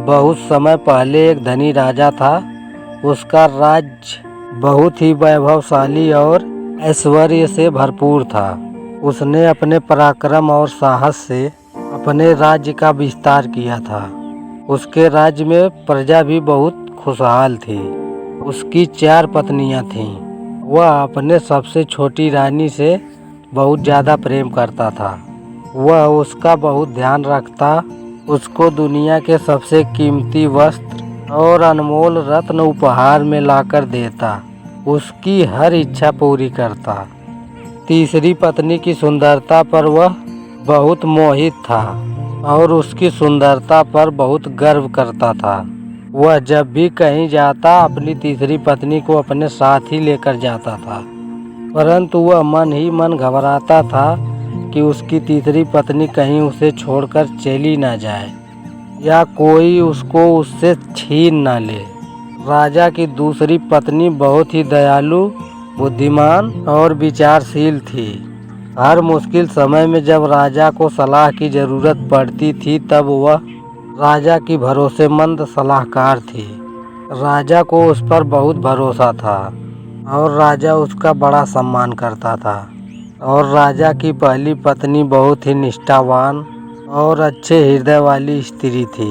बहुत समय पहले एक धनी राजा था। उसका राज्य बहुत ही वैभवशाली और ऐश्वर्य से भरपूर था। उसने अपने पराक्रम और साहस से अपने राज्य का विस्तार किया था। उसके राज्य में प्रजा भी बहुत खुशहाल थी। उसकी 4 पत्नियां थीं। वह अपने सबसे छोटी रानी से बहुत ज़्यादा प्रेम करता था। वह उसका बहुत ध्यान रखता, उसको दुनिया के सबसे कीमती वस्त्र और अनमोल रत्न उपहार में लाकर देता, उसकी हर इच्छा पूरी करता। तीसरी पत्नी की सुंदरता पर वह बहुत मोहित था और उसकी सुंदरता पर बहुत गर्व करता था। वह जब भी कहीं जाता अपनी तीसरी पत्नी को अपने साथ ही लेकर जाता था, परंतु वह मन ही मन घबराता था कि उसकी तीसरी पत्नी कहीं उसे छोड़कर चली ना जाए या कोई उसको उससे छीन ना ले। राजा की दूसरी पत्नी बहुत ही दयालु, बुद्धिमान और विचारशील थी। हर मुश्किल समय में जब राजा को सलाह की जरूरत पड़ती थी तब वह राजा की भरोसेमंद सलाहकार थी। राजा को उस पर बहुत भरोसा था और राजा उसका बड़ा सम्मान करता था। और राजा की पहली पत्नी बहुत ही निष्ठावान और अच्छे हृदय वाली स्त्री थी।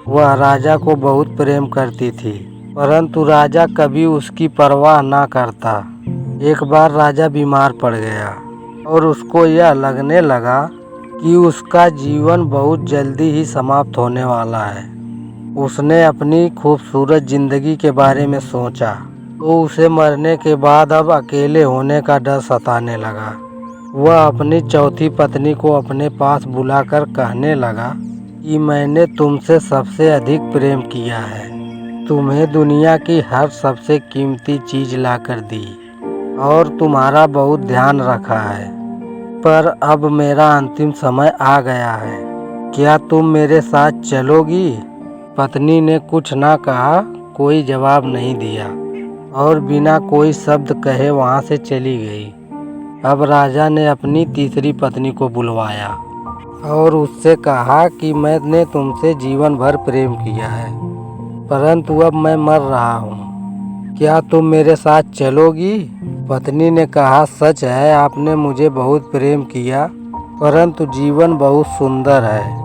वह राजा को बहुत प्रेम करती थी, परंतु राजा कभी उसकी परवाह ना करता। एक बार राजा बीमार पड़ गया और उसको यह लगने लगा कि उसका जीवन बहुत जल्दी ही समाप्त होने वाला है। उसने अपनी खूबसूरत जिंदगी के बारे में सोचा तो उसे मरने के बाद अब अकेले होने का डर सताने लगा। वह अपनी चौथी पत्नी को अपने पास बुलाकर कहने लगा कि मैंने तुमसे सबसे अधिक प्रेम किया है, तुम्हें दुनिया की हर सबसे कीमती चीज लाकर दी और तुम्हारा बहुत ध्यान रखा है, पर अब मेरा अंतिम समय आ गया है। क्या तुम मेरे साथ चलोगी? पत्नी ने कुछ ना कहा, कोई जवाब नहीं दिया और बिना कोई शब्द कहे वहां से चली गई। अब राजा ने अपनी तीसरी पत्नी को बुलवाया और उससे कहा कि मैंने तुमसे जीवन भर प्रेम किया है, परंतु अब मैं मर रहा हूँ, क्या तुम मेरे साथ चलोगी? पत्नी ने कहा, सच है, आपने मुझे बहुत प्रेम किया, परंतु जीवन बहुत सुंदर है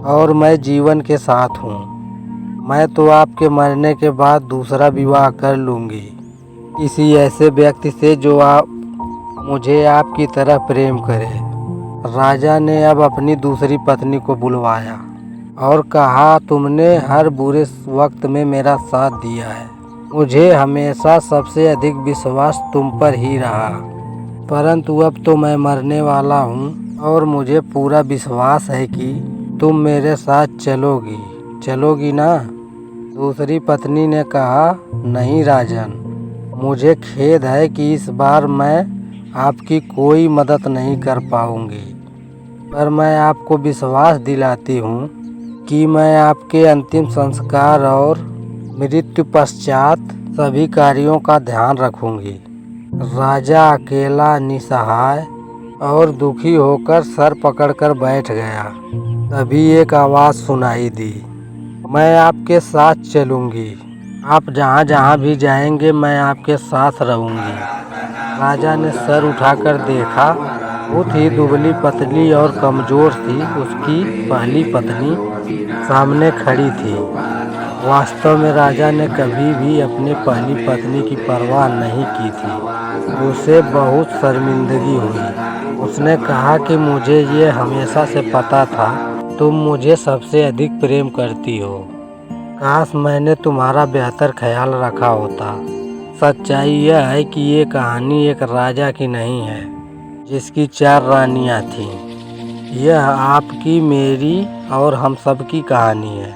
और मैं जीवन के साथ हूँ। मैं तो आपके मरने के बाद दूसरा विवाह कर लूँगी, किसी ऐसे व्यक्ति से जो मुझे आपकी तरह प्रेम करे। राजा ने अब अपनी दूसरी पत्नी को बुलवाया और कहा, तुमने हर बुरे वक्त में मेरा साथ दिया है, मुझे हमेशा सबसे अधिक विश्वास तुम पर ही रहा, परंतु अब तो मैं मरने वाला हूँ और मुझे पूरा विश्वास है कि तुम मेरे साथ चलोगी ना? दूसरी पत्नी ने कहा, नहीं राजन, मुझे खेद है कि इस बार मैं आपकी कोई मदद नहीं कर पाऊंगी, पर मैं आपको विश्वास दिलाती हूँ कि मैं आपके अंतिम संस्कार और मृत्यु पश्चात सभी कार्यों का ध्यान रखूंगी। राजा अकेला, निसहाय और दुखी होकर सर पकड़कर बैठ गया। तभी एक आवाज़ सुनाई दी, मैं आपके साथ चलूंगी, आप जहाँ जहाँ भी जाएंगे मैं आपके साथ रहूंगी। राजा ने सर उठाकर देखा, बहुत ही दुबली पतली और कमज़ोर थी उसकी पहली पत्नी सामने खड़ी थी। वास्तव में राजा ने कभी भी अपनी पहली पत्नी की परवाह नहीं की थी। उसे बहुत शर्मिंदगी हुई। उसने कहा कि मुझे ये हमेशा से पता था, तुम मुझे सबसे अधिक प्रेम करती हो। काश मैंने तुम्हारा बेहतर ख्याल रखा होता। सच्चाई यह है कि ये कहानी एक राजा की नहीं है जिसकी 4 रानियां थीं। यह आपकी, मेरी और हम सब की कहानी है।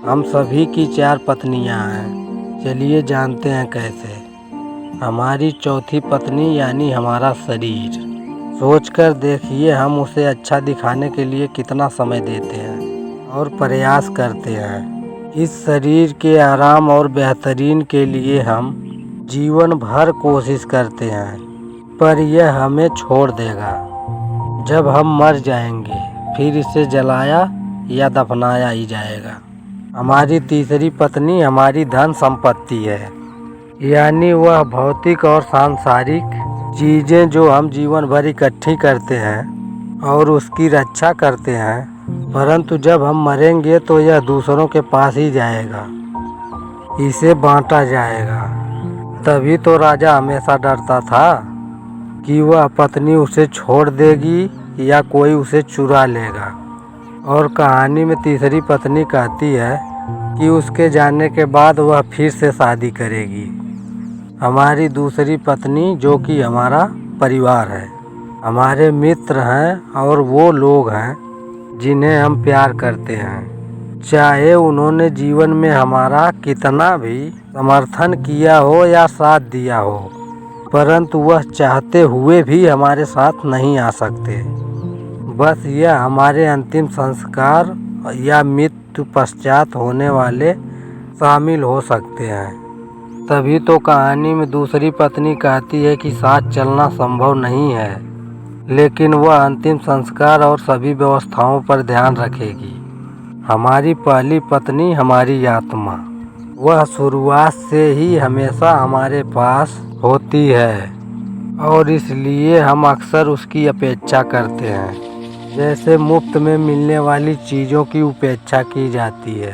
हम सभी की 4 पत्नियां हैं। चलिए जानते हैं कैसे। हमारी चौथी पत्नी यानी हमारा शरीर। सोचकर देखिए, हम उसे अच्छा दिखाने के लिए कितना समय देते हैं और प्रयास करते हैं। इस शरीर के आराम और बेहतरीन के लिए हम जीवन भर कोशिश करते हैं, पर यह हमें छोड़ देगा जब हम मर जाएंगे। फिर इसे जलाया या दफनाया ही जाएगा। हमारी तीसरी पत्नी हमारी धन संपत्ति है, यानी वह भौतिक और सांसारिक चीज़ें जो हम जीवन भर इकट्ठी करते हैं और उसकी रक्षा करते हैं, परंतु जब हम मरेंगे तो यह दूसरों के पास ही जाएगा, इसे बांटा जाएगा। तभी तो राजा हमेशा डरता था कि वह पत्नी उसे छोड़ देगी या कोई उसे चुरा लेगा। और कहानी में तीसरी पत्नी कहती है कि उसके जाने के बाद वह फिर से शादी करेगी। हमारी दूसरी पत्नी जो कि हमारा परिवार है, हमारे मित्र हैं और वो लोग हैं जिन्हें हम प्यार करते हैं, चाहे उन्होंने जीवन में हमारा कितना भी समर्थन किया हो या साथ दिया हो, परंतु वह चाहते हुए भी हमारे साथ नहीं आ सकते। बस यह हमारे अंतिम संस्कार या मृत्यु पश्चात होने वाले शामिल हो सकते हैं। तभी तो कहानी में दूसरी पत्नी कहती है कि साथ चलना संभव नहीं है, लेकिन वह अंतिम संस्कार और सभी व्यवस्थाओं पर ध्यान रखेगी। हमारी पहली पत्नी हमारी आत्मा, वह शुरुआत से ही हमेशा हमारे पास होती है और इसलिए हम अक्सर उसकी अपेक्षा करते हैं, जैसे मुफ्त में मिलने वाली चीज़ों की उपेक्षा की जाती है।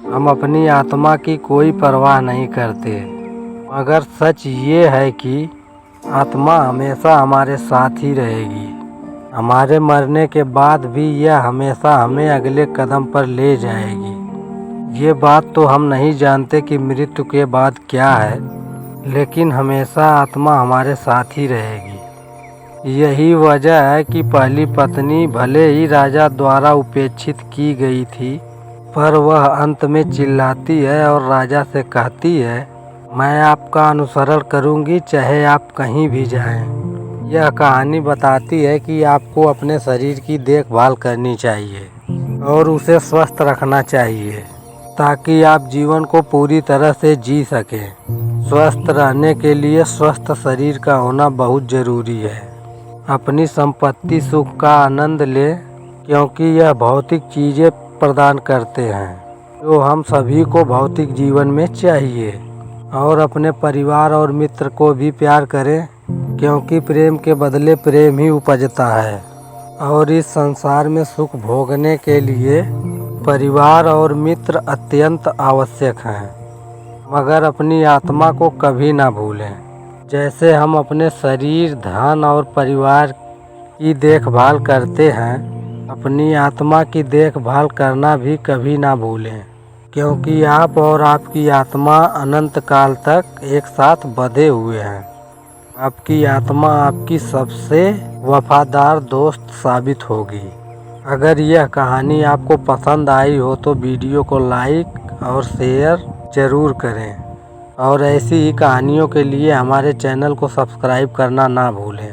हम अपनी आत्मा की कोई परवाह नहीं करते, मगर सच ये है कि आत्मा हमेशा हमारे साथ ही रहेगी। हमारे मरने के बाद भी यह हमेशा हमें अगले कदम पर ले जाएगी। ये बात तो हम नहीं जानते कि मृत्यु के बाद क्या है, लेकिन हमेशा आत्मा हमारे साथ ही रहेगी। यही वजह है कि पहली पत्नी भले ही राजा द्वारा उपेक्षित की गई थी, पर वह अंत में चिल्लाती है और राजा से कहती है, मैं आपका अनुसरण करूंगी चाहे आप कहीं भी जाएं। यह कहानी बताती है कि आपको अपने शरीर की देखभाल करनी चाहिए और उसे स्वस्थ रखना चाहिए, ताकि आप जीवन को पूरी तरह से जी सकें। स्वस्थ रहने के लिए स्वस्थ शरीर का होना बहुत ज़रूरी है। अपनी संपत्ति सुख का आनंद लें, क्योंकि यह भौतिक चीज़ें प्रदान करते हैं जो हम सभी को भौतिक जीवन में चाहिए। और अपने परिवार और मित्र को भी प्यार करें, क्योंकि प्रेम के बदले प्रेम ही उपजता है। और इस संसार में सुख भोगने के लिए परिवार और मित्र अत्यंत आवश्यक हैं, मगर अपनी आत्मा को कभी ना भूलें। जैसे हम अपने शरीर, धन और परिवार की देखभाल करते हैं, अपनी आत्मा की देखभाल करना भी कभी ना भूलें, क्योंकि आप और आपकी आत्मा अनंत काल तक एक साथ बंधे हुए हैं। आपकी आत्मा आपकी सबसे वफादार दोस्त साबित होगी। अगर यह कहानी आपको पसंद आई हो तो वीडियो को लाइक और शेयर ज़रूर करें और ऐसी ही कहानियों के लिए हमारे चैनल को सब्सक्राइब करना ना भूलें।